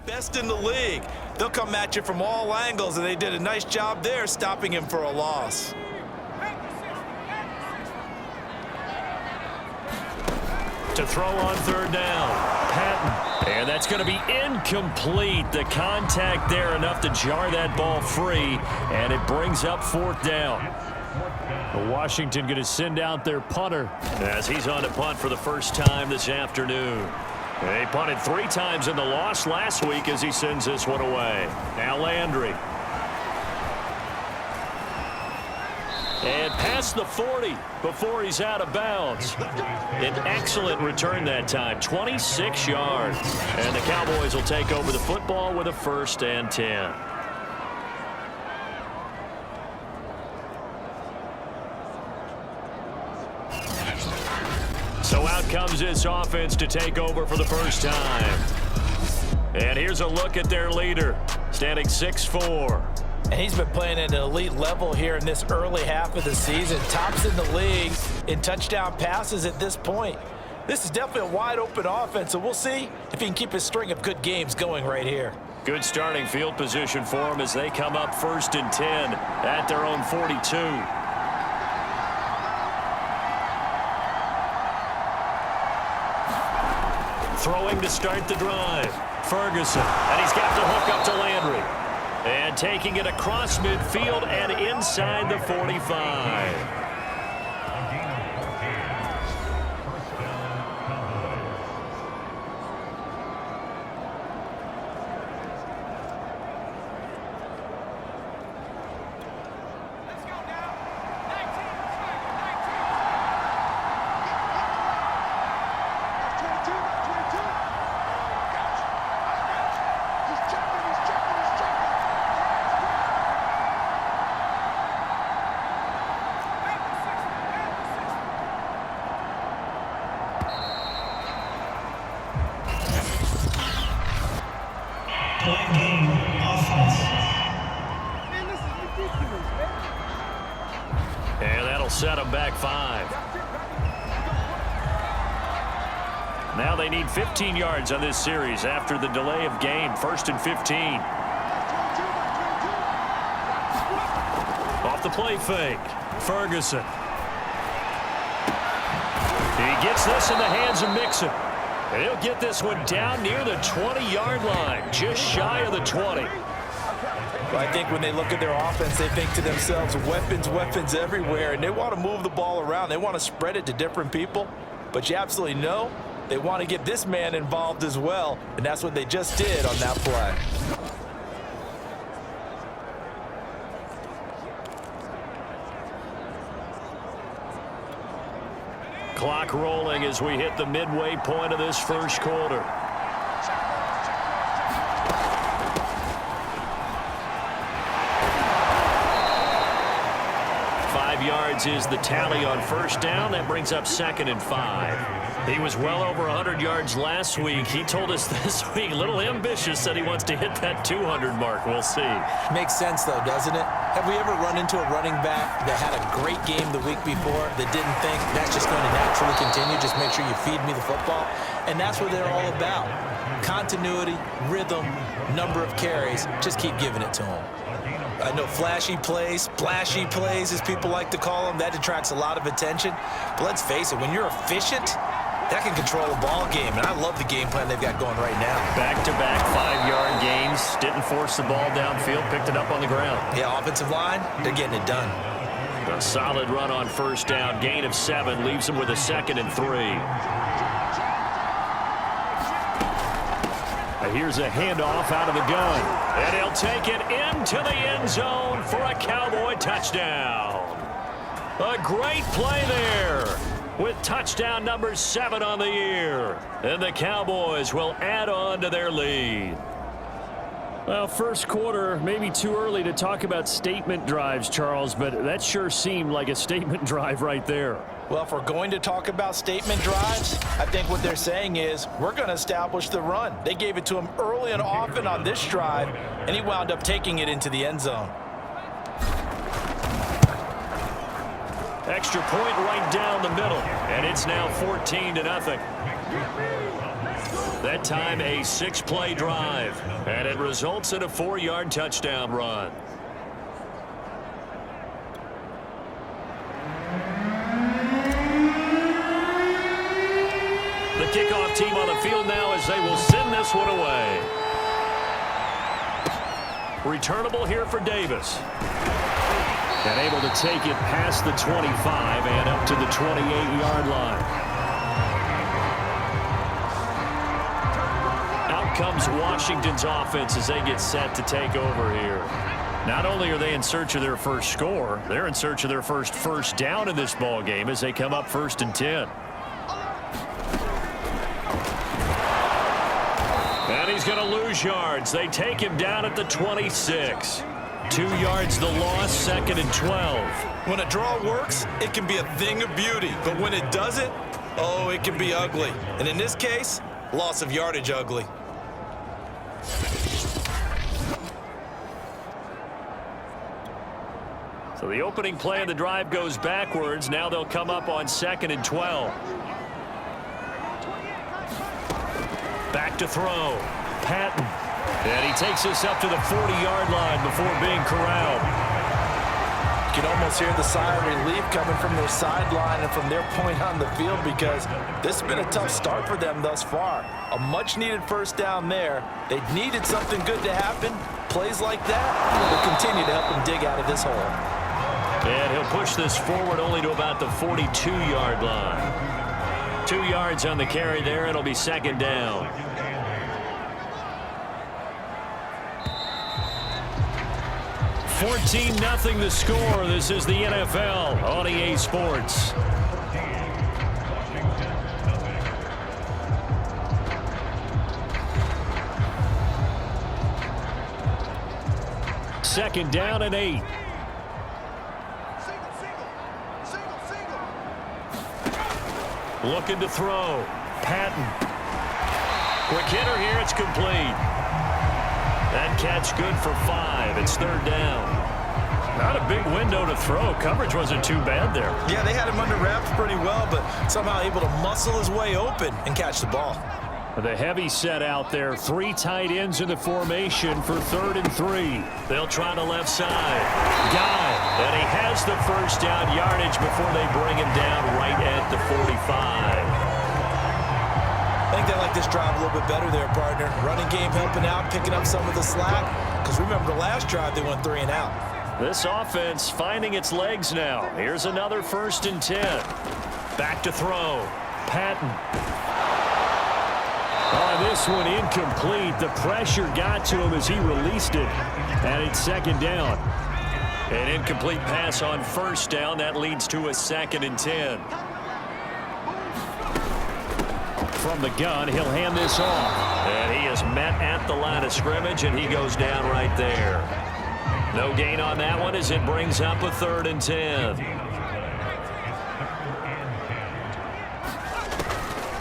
best in the league. They'll come at you from all angles, and they did a nice job there stopping him for a loss. To throw on third down, Patton. And that's going to be incomplete. The contact there enough to jar that ball free, and it brings up fourth down. Washington going to send out their punter as he's on to punt for the first time this afternoon. They punted 3 times in the loss last week as he sends this one away. Now Landry. And past the 40 before he's out of bounds. An excellent return that time, 26 yards. And the Cowboys will take over the football with a 1st and 10. So out comes this offense to take over for the first time. And here's a look at their leader, standing 6'4". And he's been playing at an elite level here in this early half of the season. Tops in the league in touchdown passes at this point. This is definitely a wide-open offense, so we'll see if he can keep his string of good games going right here. Good starting field position for him as they come up 1st and 10 at their own 42. Throwing to start the drive. Ferguson, and he's got the hook up to Landry. And taking it across midfield and inside the 45. And that'll set them back 5. Now they need 15 yards on this series after the delay of game. 1st and 15. Off the play fake. Ferguson. He gets this in the hands of Mixon. And he'll get this one down near the 20-yard line, just shy of the 20. Well, I think when they look at their offense, they think to themselves, weapons, weapons everywhere, and they want to move the ball around. They want to spread it to different people, but you absolutely know they want to get this man involved as well, and that's what they just did on that play. Clock rolling as we hit the midway point of this first quarter. Yards is the tally on first down. That brings up 2nd and 5. He was well over 100 yards last week. He told us this week, a little ambitious, said he wants to hit that 200 mark. We'll see. Makes sense, though, doesn't it? Have we ever run into a running back that had a great game the week before that didn't think that's just going to naturally continue? Just make sure you feed me the football. And that's what they're all about. Continuity, rhythm, number of carries. Just keep giving it to them. I know flashy plays, splashy plays, as people like to call them, that attracts a lot of attention. But let's face it, when you're efficient, that can control a ball game. And I love the game plan they've got going right now. Back-to-back 5-yard gains. Didn't force the ball downfield, picked it up on the ground. Yeah, offensive line, they're getting it done. A solid run on first down. Gain of 7 leaves them with a 2nd and 3. Here's a handoff out of the gun. And he'll take it into the end zone for a Cowboy touchdown. A great play there with touchdown number 7 on the year. And the Cowboys will add on to their lead. Well, first quarter, maybe too early to talk about statement drives, Charles, but that sure seemed like a statement drive right there. Well, if we're going to talk about statement drives, I think what they're saying is we're going to establish the run. They gave it to him early and often on this drive, and he wound up taking it into the end zone. Extra point right down the middle, and it's now 14-0. That time a 6-play drive, and it results in a 4-yard touchdown run. The kickoff team on the field now as they will send this one away. Returnable here for Davis. And able to take it past the 25 and up to the 28-yard line. Out comes Washington's offense as they get set to take over here. Not only are they in search of their first score, they're in search of their first down in this ball game as they come up 1st and 10. And he's going to lose yards. They take him down at the 26. 2 yards the loss, 2nd and 12. When a draw works, it can be a thing of beauty. But when it doesn't, oh, it can be ugly. And in this case, loss of yardage ugly. So the opening play of the drive goes backwards. Now they'll come up on 2nd and 12. Back to throw. Patton. And he takes us up to the 40-yard line before being corralled. You can almost hear the sigh of relief coming from their sideline and from their point on the field because this has been a tough start for them thus far. A much-needed first down there. They needed something good to happen. Plays like that will continue to help them dig out of this hole. And he'll push this forward only to about the 42-yard line. 2 yards on the carry there. It'll be 2nd down. 14-0 the score. This is the NFL on EA Sports. Second down and 8. Looking to throw. Patton. Quick hitter here. It's complete. That catch good for 5. It's 3rd down. Not a big window to throw. Coverage wasn't too bad there. Yeah, they had him under wraps pretty well, but somehow able to muscle his way open and catch the ball. The heavy set out there. 3 tight ends in the formation for 3rd and 3. They'll try the left side. Guy. And he has the first down yardage before they bring him down right at the 45. I think they like this drive a little bit better there, partner. Running game helping out, picking up some of the slack. Because remember, the last drive they went 3 and out. This offense finding its legs now. Here's another 1st and 10. Back to throw. Patton. Oh, this one incomplete. The pressure got to him as he released it. And it's 2nd down. An incomplete pass on 1st down. That leads to a 2nd and 10. From the gun, he'll hand this off. And he is met at the line of scrimmage, and he goes down right there. No gain on that one as it brings up a 3rd and 10.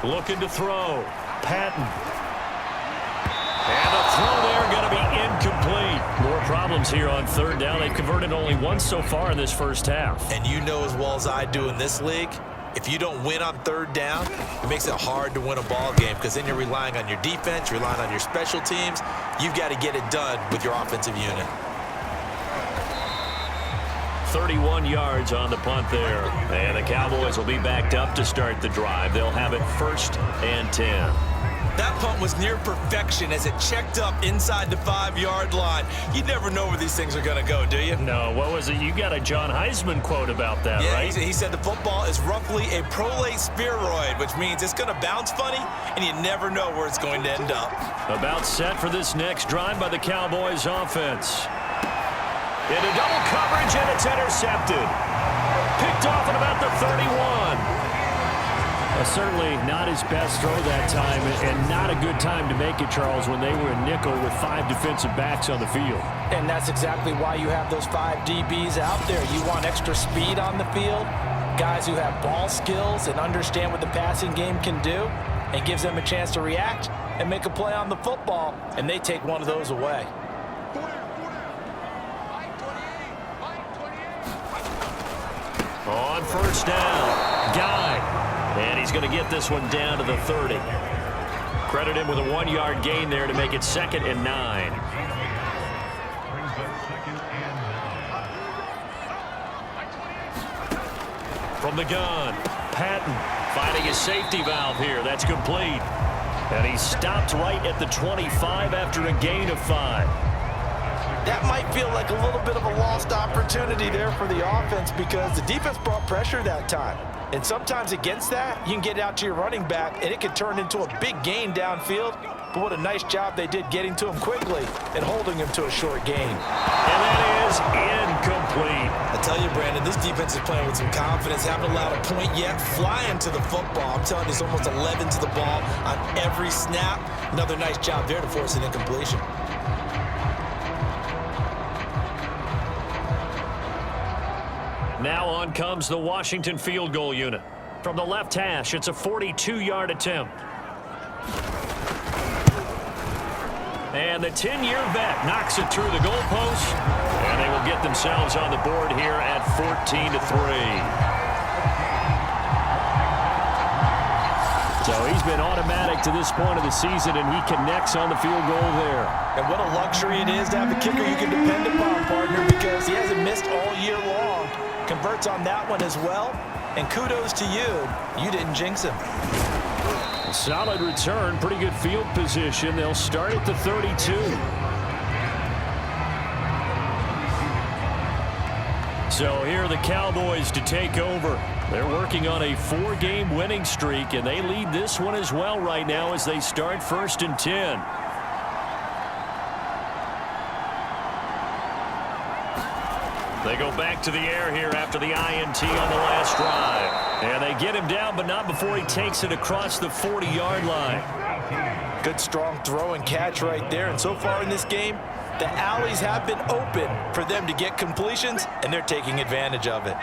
Looking to throw. Patton. And the throw there going to be incomplete. More problems here on 3rd down. They've converted only once so far in this first half. And you know as well as I do in this league, if you don't win on 3rd down, it makes it hard to win a ball game because then you're relying on your defense, you're relying on your special teams. You've got to get it done with your offensive unit. 31 yards on the punt there. And the Cowboys will be backed up to start the drive. They'll have it 1st and 10. That punt was near perfection as it checked up inside the 5-yard line. You never know where these things are going to go, do you? No, what was it? You got a John Heisman quote about that, yeah, right? He said the football is roughly a prolate spheroid, which means it's going to bounce funny, and you never know where it's going to end up. About set for this next drive by the Cowboys offense. Into double coverage, and it's intercepted. Picked off at about the 31. Certainly not his best throw that time, and not a good time to make it, Charles, when they were in nickel with 5 defensive backs on the field. And that's exactly why you have those 5 DBs out there. You want extra speed on the field, guys who have ball skills and understand what the passing game can do, and gives them a chance to react and make a play on the football, and they take one of those away. On 1st down, Guy. And he's going to get this one down to the 30. Credit him with a 1-yard gain there to make it 2nd and 9. From the gun, Patton finding his safety valve here. That's complete. And he stopped right at the 25 after a gain of 5. That might feel like a little bit of a lost opportunity there for the offense because the defense brought pressure that time. And sometimes against that, you can get out to your running back, and it could turn into a big gain downfield. But what a nice job they did getting to him quickly and holding him to a short gain. And that is incomplete. I tell you, Brandon, this defense is playing with some confidence. Haven't allowed a point yet. Flying to the football. I'm telling you, it's almost 11 to the ball on every snap. Another nice job there to force an incompletion. Now on comes the Washington field goal unit. From the left hash, it's a 42-yard attempt. And the 10-year vet knocks it through the goalpost. And they will get themselves on the board here at 14-3. So he's been automatic to this point of the season, and he connects on the field goal there. And what a luxury it is to have a kicker you can depend upon, partner, because he hasn't missed all year long. Converts on that one as well. And kudos to you. You didn't jinx him. Solid return, pretty good field position. They'll start at the 32. So here are the Cowboys to take over. They're working on a 4-game winning streak, and they lead this one as well right now as they start 1st and 10. They go back to the air here after the INT on the last drive. And they get him down, but not before he takes it across the 40-yard line. Good, strong throw and catch right there. And so far in this game, the alleys have been open for them to get completions, and they're taking advantage of it.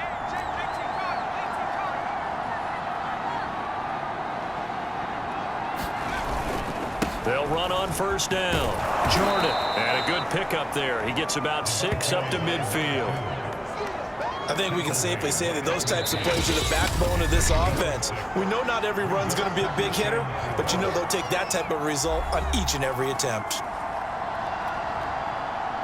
They'll run on 1st down. Jordan, and a good pickup there. He gets about 6 up to midfield. I think we can safely say that those types of plays are the backbone of this offense. We know not every run's going to be a big hitter, but you know they'll take that type of result on each and every attempt.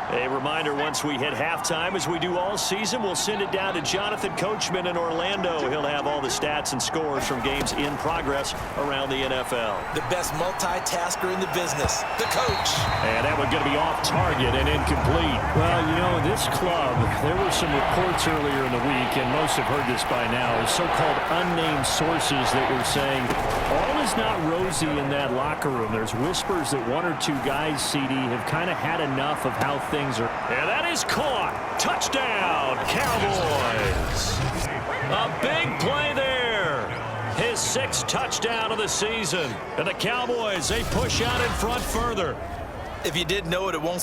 A reminder, once we hit halftime, as we do all season, we'll send it down to Jonathan Coachman in Orlando. He'll have all the stats and scores from games in progress around the NFL. The best multitasker in the business, the coach. And that one going to be off target and incomplete. Well, you know, this club, there were some reports earlier in the week, and most have heard this by now, is so-called unnamed sources that were saying all is not rosy in that locker room. There's whispers that 1 or 2 guys, CD, have kind of had enough of how things are. And that is caught. Touchdown, Cowboys. A big play there. His 6th touchdown of the season. And the Cowboys, they push out in front further. If you didn't know it, it won't